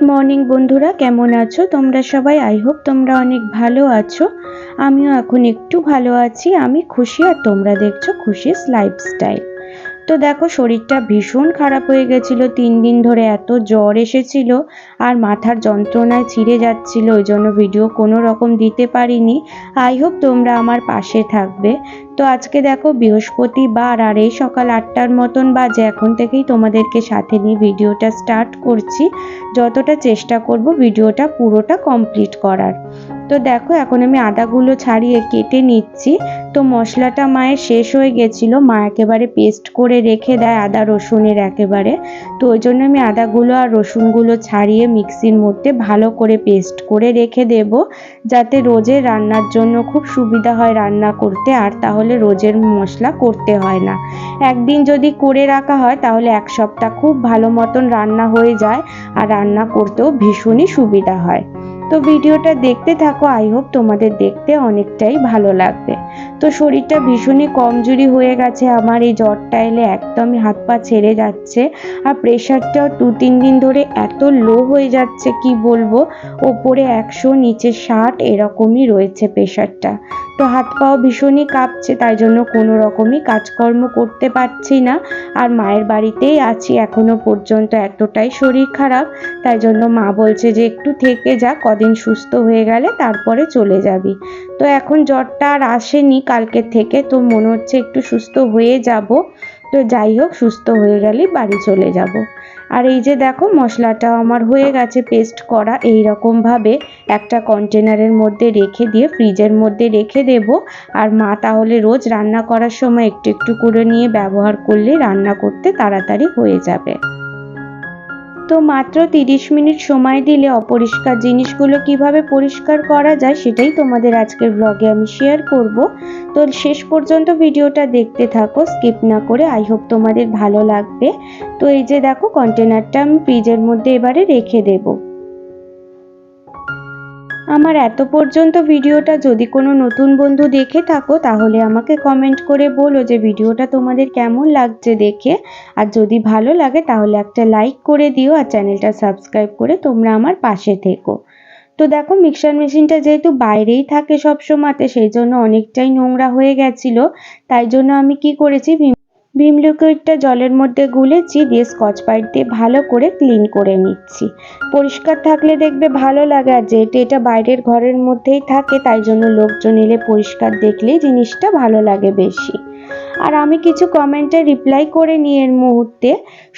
Morning বন্ধুরা, কেমন আছো তোমরা সবাই? আই হোপ তোমরা অনেক ভালো আছো। আমিও এখন একটু ভালো আছি। আমি খুশি, আর তোমরা দেখছো খুশিস লাইফস্টাইল। তো দেখো, শরীরটা ভীষণ খারাপ হয়ে গেছিলো 3 দিন ধরে। এত জ্বর এসেছিল আর মাথার যন্ত্রণায় ছিঁড়ে যাচ্ছিল, ওই জন্য ভিডিও কোনো রকম দিতে পারিনি। আই হোপ তোমরা আমার পাশে থাকবে। তো আজকে দেখো বৃহস্পতিবার, আর এই সকাল 8টার মতন বাজে। এখন থেকেই তোমাদেরকে সাথে নিয়ে ভিডিওটা স্টার্ট করছি। যতটা চেষ্টা করব ভিডিওটা পুরোটা কমপ্লিট করার। তো দেখো, এখন আমি আদাগুলো ছাড়িয়ে কেটে নিচ্ছি। তো মশলাটা মায়ের শেষ হয়ে গেছিলো, মা একেবারে পেস্ট করে রেখে দেয় আদা রসুনের একেবারে। তো ওই জন্য আমি আদাগুলো আর রসুনগুলো ছাড়িয়ে মিক্সির মধ্যে ভালো করে পেস্ট করে রেখে দেব, যাতে রোজের রান্নার জন্য খুব সুবিধা হয় রান্না করতে, আর তাহলে রোজের মশলা করতে হয় না। একদিন যদি করে রাখা হয় তাহলে এক সপ্তাহ খুব ভালো মতন রান্না হয়ে যায়, আর রান্না করতেও ভীষণই সুবিধা হয়। তো ভিডিওটা দেখতে থাকো, আই হোপ তোমাদের দেখতে অনেকটাই ভালো লাগবে। তো শরীরটা ভীষণই কমজোরি হয়ে গেছে আমার, এই জ্বরটা এলে একদমই হাত পা ছেড়ে যাচ্ছে। আর প্রেশারটাও 2-3 দিন ধরে এত লো হয়ে যাচ্ছে, কি বলবো, ওপরে 100 নিচে 60 এরকমই রয়েছে প্রেশারটা। তো হাত পাও ভীষণই কাঁপছে, তাই জন্য কোনো রকমই কাজকর্ম করতে পারছি না। আর মায়ের বাড়িতেই আছি এখনো পর্যন্ত, এতটাই শরীর খারাপ। তাই জন্য মা বলছে যে একটু থেকে যা, কদিন সুস্থ হয়ে গেলে তারপরে চলে যাবি। তো এখন জ্বরটা আর আসেনি কালকের থেকে, তো মনে হচ্ছে একটু সুস্থ হয়ে যাব। তো যাই হোক, সুস্থ হয়ে গেলেই বাড়ি চলে যাব। আর এই যে দেখো, মশলাটা আমার হয়ে গেছে পেস্ট করা। এই রকমভাবে একটা কন্টেনারের মধ্যে রেখে দিয়ে ফ্রিজের মধ্যে রেখে দেব। আর মা তাহলে রোজ রান্না করার সময় একটু একটু করে নিয়ে ব্যবহার করলে রান্না করতে তাড়াতাড়ি হয়ে যাবে। তো মাত্র 30 মিনিট সময় দিলে অপরিষ্কার জিনিসগুলো কিভাবে পরিষ্কার করা যায় সেটাই তোমাদের আজকের ব্লগে আমি শেয়ার করব। তো শেষ পর্যন্ত ভিডিওটা দেখতে থাকো স্কিপ না করে, আই হোপ তোমাদের ভালো লাগবে। তো এই যে দেখো, কন্টেনারটা আমি ফ্রিজের মধ্যে এবারে রেখে দেবো। আমার এত পর্যন্ত ভিডিওটা যদি কোনো নতুন বন্ধু দেখে থাকো তাহলে আমাকে কমেন্ট করে বলো যে ভিডিওটা তোমাদের কেমন লাগছে দেখে। আর যদি ভালো লাগে তাহলে একটা লাইক করে দিও, আর চ্যানেলটা সাবস্ক্রাইব করে তোমরা আমার পাশে থেকো। তো দেখো, মিক্সার মেশিনটা যেহেতু বাইরেই থাকে সব সময়তে, সেই জন্য অনেকটাই নোংরা হয়ে গেছিল। তাই জন্য আমি কি করেছি, ভিম লিকুইডটা জলের মধ্যে গুলেছি, দিয়ে স্কচ ব্রাইট দিয়ে ভালো করে ক্লিন করে নিচ্ছি। পরিষ্কার থাকলে দেখবে ভালো লাগে, আর যেহেতু এটা বাইরের ঘরের মধ্যেই থাকে তাই জন্য লোকজন এলে পরিষ্কার দেখলেই জিনিসটা ভালো লাগে বেশি। আর আমি কিছু কমেন্টে রিপ্লাই করে নিয়ে এর মুহূর্তে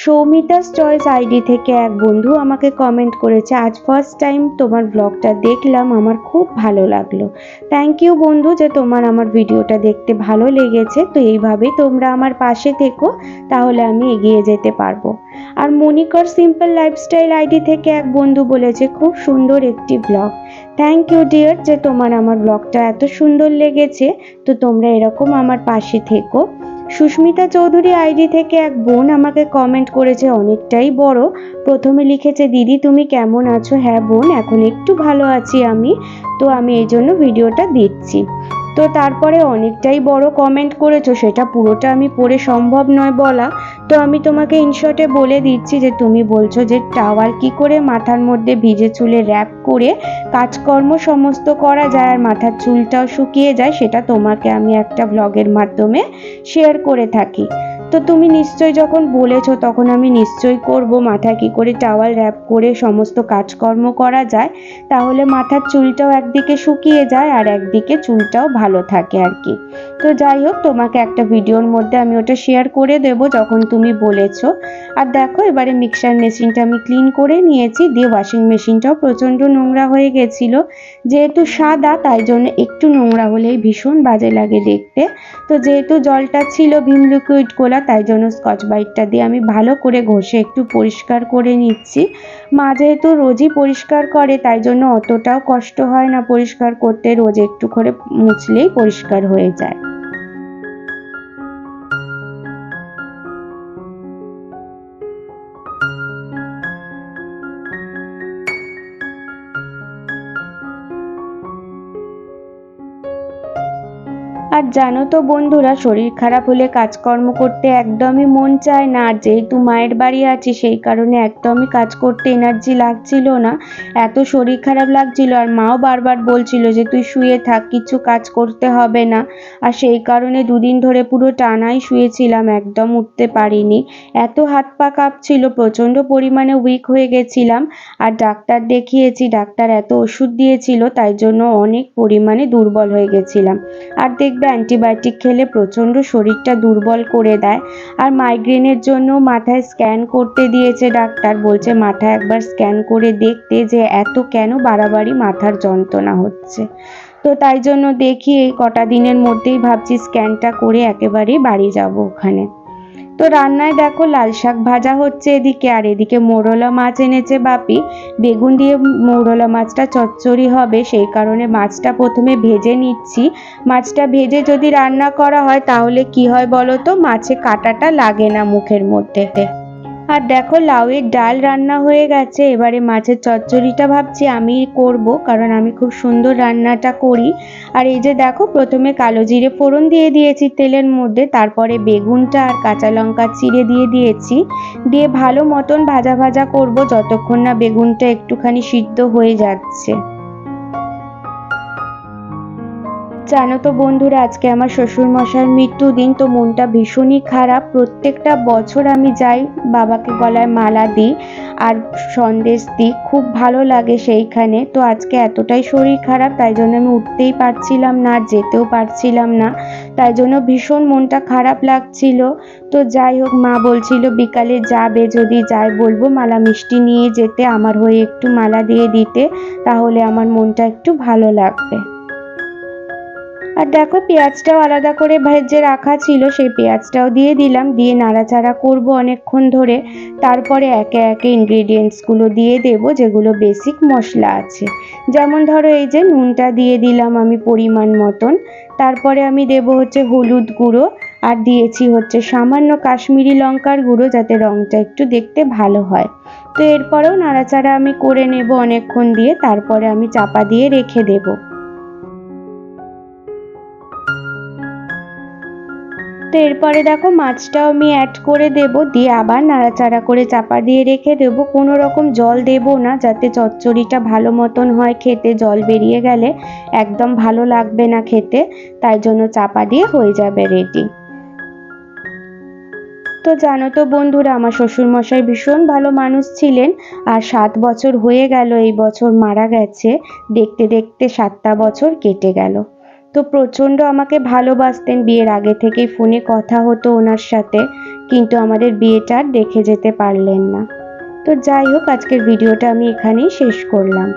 সৌমিতাস চয়েস আইডি থেকে এক বন্ধু আমাকে কমেন্ট করেছে, আজ ফার্স্ট টাইম তোমার ব্লগটা দেখলাম, আমার খুব ভালো লাগলো। থ্যাংক ইউ বন্ধু, যে তোমার আমার ভিডিওটা দেখতে ভালো লেগেছে। তো এইভাবেই তোমরা আমার পাশে থেকো, তাহলে আমি এগিয়ে যেতে পারবো। আর মনিকার সিম্পল লাইফস্টাইল আইডি থেকে এক বন্ধু বলেছে, খুব সুন্দর একটি ব্লগ। থ্যাংক ইউ ডিয়ার, যে তোমার আমার ব্লগটা এত সুন্দর লেগেছে। তো তোমরা এরকম আমার পাশে থেকো। সুস্মিতা চৌধুরী আইডি থেকে এক বোন আমাকে কমেন্ট করেছে, অনেকটাই বড়। প্রথমে লিখেছে, দিদি তুমি কেমন আছো? হ্যাঁ বোন, এখন একটু ভালো আছি আমি। তো আমি এই জন্য ভিডিওটা দিচ্ছি। তো তারপরে অনেকটাই বড় কমেন্ট করেছো, সেটা পুরোটা আমি পড়ে সম্ভব নয় বলা। তো আমি তোমাকে ইনশর্টে বলে দিচ্ছি যে তুমি বলছো যে টাওয়াল কি করে মাথার মধ্যে ভিজে চুলে র্যাপ করে কাজকর্ম সমস্ত করা যায় আর মাথার চুলটাও শুকিয়ে যায়, সেটা তোমাকে আমি একটা ব্লগের মাধ্যমে শেয়ার করে থাকি। তো তুমি নিশ্চয়ই যখন বলেছো তখন আমি নিশ্চয়ই করব, মাথায় কি করে টাওয়াল র্যাপ করে সমস্ত কাজকর্ম করা যায়, তাহলে মাথার চুলটাও একদিকে শুকিয়ে যায় আর একদিকে চুলটাও ভালো থাকে আর কি। তো যাই হোক, তোমাকে একটা ভিডিওর মধ্যে আমি ওটা শেয়ার করে দেব যখন তুমি বলেছো। আর দেখো, এবারে মিক্সার মেশিনটা আমি ক্লিন করে নিয়েছি, দিয়ে ওয়াশিং মেশিনটাও প্রচণ্ড নোংরা হয়ে গেছিলো। যেহেতু সাদা তাই জন্য একটু নোংরা হলেই ভীষণ বাজে লাগে দেখতে। তো যেহেতু জলটা ছিল ভিম লিকুইড গোলা, তাই জন্য স্কচ ব্রাইটটা দিয়ে আমি ভালো করে ঘষে একটু পরিষ্কার করে নিচ্ছি। মা যেহেতু রোজই পরিষ্কার করে তাই জন্য অতটাও কষ্ট হয় না পরিষ্কার করতে, রোজ একটু করে মুছলেই পরিষ্কার হয়ে যায়। আর আর জানো তো বন্ধুরা, শরীর খারাপ হলে কাজকর্ম করতে একদমই মন চায় না। আর যেহেতু মায়ের বাড়ি আছি সেই কারণে একদমই কাজ করতে এনার্জি লাগছিল না, এত শরীর খারাপ লাগছিল। আর মাও বারবার বলছিল যে তুই শুয়ে থাক, কিছু কাজ করতে হবে না। আর সেই কারণে দুদিন ধরে পুরো টানাই শুয়েছিলাম, একদম উঠতে পারিনি। এত হাত পা কাঁপছিল, প্রচণ্ড পরিমাণে উইক হয়ে গেছিলাম। আর ডাক্তার দেখিয়েছি, ডাক্তার এত ওষুধ দিয়েছিল তাই জন্য অনেক পরিমাণে দুর্বল হয়ে গেছিলাম। আর দেখবে অ্যান্টিবায়োটিক খেলে প্রচণ্ড শরীরটা দুর্বল করে দেয়। আর মাইগ্রেনের জন্য মাথায় স্ক্যান করতে দিয়েছে ডাক্তার, বলছে মাথায় একবার স্ক্যান করে দেখতে যে এত কেন বাড়াবাড়ি মাথার যন্ত্রণা হচ্ছে। তো তাই জন্য দেখি এই কটা দিনের মধ্যেই ভাবছি স্ক্যানটা করে একেবারেই বাড়ি যাব ওখানে। তো রান্নায় দেখো লাল শাক ভাজা হচ্ছে এদিকে, আর এদিকে মৌরলা মাছ এনেছে বাপি। বেগুন দিয়ে মৌরলা মাছটা চচ্চড়ি হবে, সেই কারণে মাছটা প্রথমে ভেজে নিচ্ছি। মাছটা ভেজে যদি রান্না করা হয় তাহলে কি হয় বলো তো, মাছে কাঁটাটা লাগে না মুখের মধ্যে। আর দেখো লাউয়ের ডাল রান্না হয়ে গেছে, এবারে মাছের চচ্চড়িটা ভাবছি আমি করব, কারণ আমি খুব সুন্দর রান্নাটা করি। আর এই যে দেখো প্রথমে কালো জিরে ফোড়ন দিয়ে দিয়েছি তেলের মধ্যে, তারপরে বেগুনটা আর কাঁচা লঙ্কা চিড়ে দিয়ে দিয়েছি, দিয়ে ভালো মতন ভাজা ভাজা করব যতক্ষণ না বেগুনটা একটুখানি সিদ্ধ হয়ে যাচ্ছে। জানো তো বন্ধুরা, আজকে আমার শ্বশুরমশাইয়ের মৃত্যুদিন, তো মনটা ভীষণই খারাপ। প্রত্যেকটা বছর আমি যাই, বাবাকে গলায় মালা দিই আর সন্দেশ দিই, খুব ভালো লাগে সেইখানে। তো আজকে এতটাই শরীর খারাপ, তাই জন্য আমি উঠতেই পারছিলাম না, যেতেও পারছিলাম না, তাই জন্য ভীষণ মনটা খারাপ লাগছিল। তো যাই হোক, মা বলছিল বিকালে যাবে, যদি যাই বলবো মালা মিষ্টি নিয়ে যেতে, আমার হয়ে একটু মালা দিয়ে দিতে, তাহলে আমার মনটা একটু ভালো লাগবে। আর দেখো পেঁয়াজটাও আলাদা করে ভেজে রাখা ছিল, সেই পেঁয়াজটাও দিয়ে দিলাম, দিয়ে নাড়াচাড়া করব অনেকক্ষণ ধরে। তারপরে একে একে ইনগ্রিডিয়েন্টসগুলো দিয়ে দেব, যেগুলো বেসিক মশলা আছে। যেমন ধরো এই যে নুনটা দিয়ে দিলাম আমি পরিমাণ মতন, তারপরে আমি দেব হচ্ছে হলুদ গুঁড়ো, আর দিয়েছি হচ্ছে সামান্য কাশ্মীরি লঙ্কার গুঁড়ো, যাতে রঙটা একটু দেখতে ভালো হয়। তো এরপরেও নাড়াচাড়া আমি করে নেব অনেকক্ষণ দিয়ে, তারপরে আমি চাপা দিয়ে রেখে দেবো। তো এরপরে দেখো মাছটাও আমি অ্যাড করে দেব, দিয়ে আবার নাড়াচাড়া করে চাপা দিয়ে রেখে দেব। কোনো রকম জল দেব না, যাতে চচ্চড়িটা ভালো মতন হয় খেতে। জল বেরিয়ে গেলে একদম ভালো লাগবে না খেতে, তাই জন্য চাপা দিয়ে হয়ে যাবে রেডি। তো জানো তো বন্ধুরা, আমার শ্বশুরমশাই ভীষণ ভালো মানুষ ছিলেন। আর 7 বছর হয়ে গেল, এই বছর মারা গেছে। দেখতে দেখতে 7টা বছর কেটে গেল। তো প্রচণ্ড আমাকে ভালোবাসতেন, বিয়ের আগে থেকেই ফোনে কথা হতো ওনার সাথে, কিন্তু আমাদের বিয়েটা আর দেখে যেতে পারলেন না। তো যাই হোক, আজকের ভিডিওটা আমি এখানেই শেষ করলাম।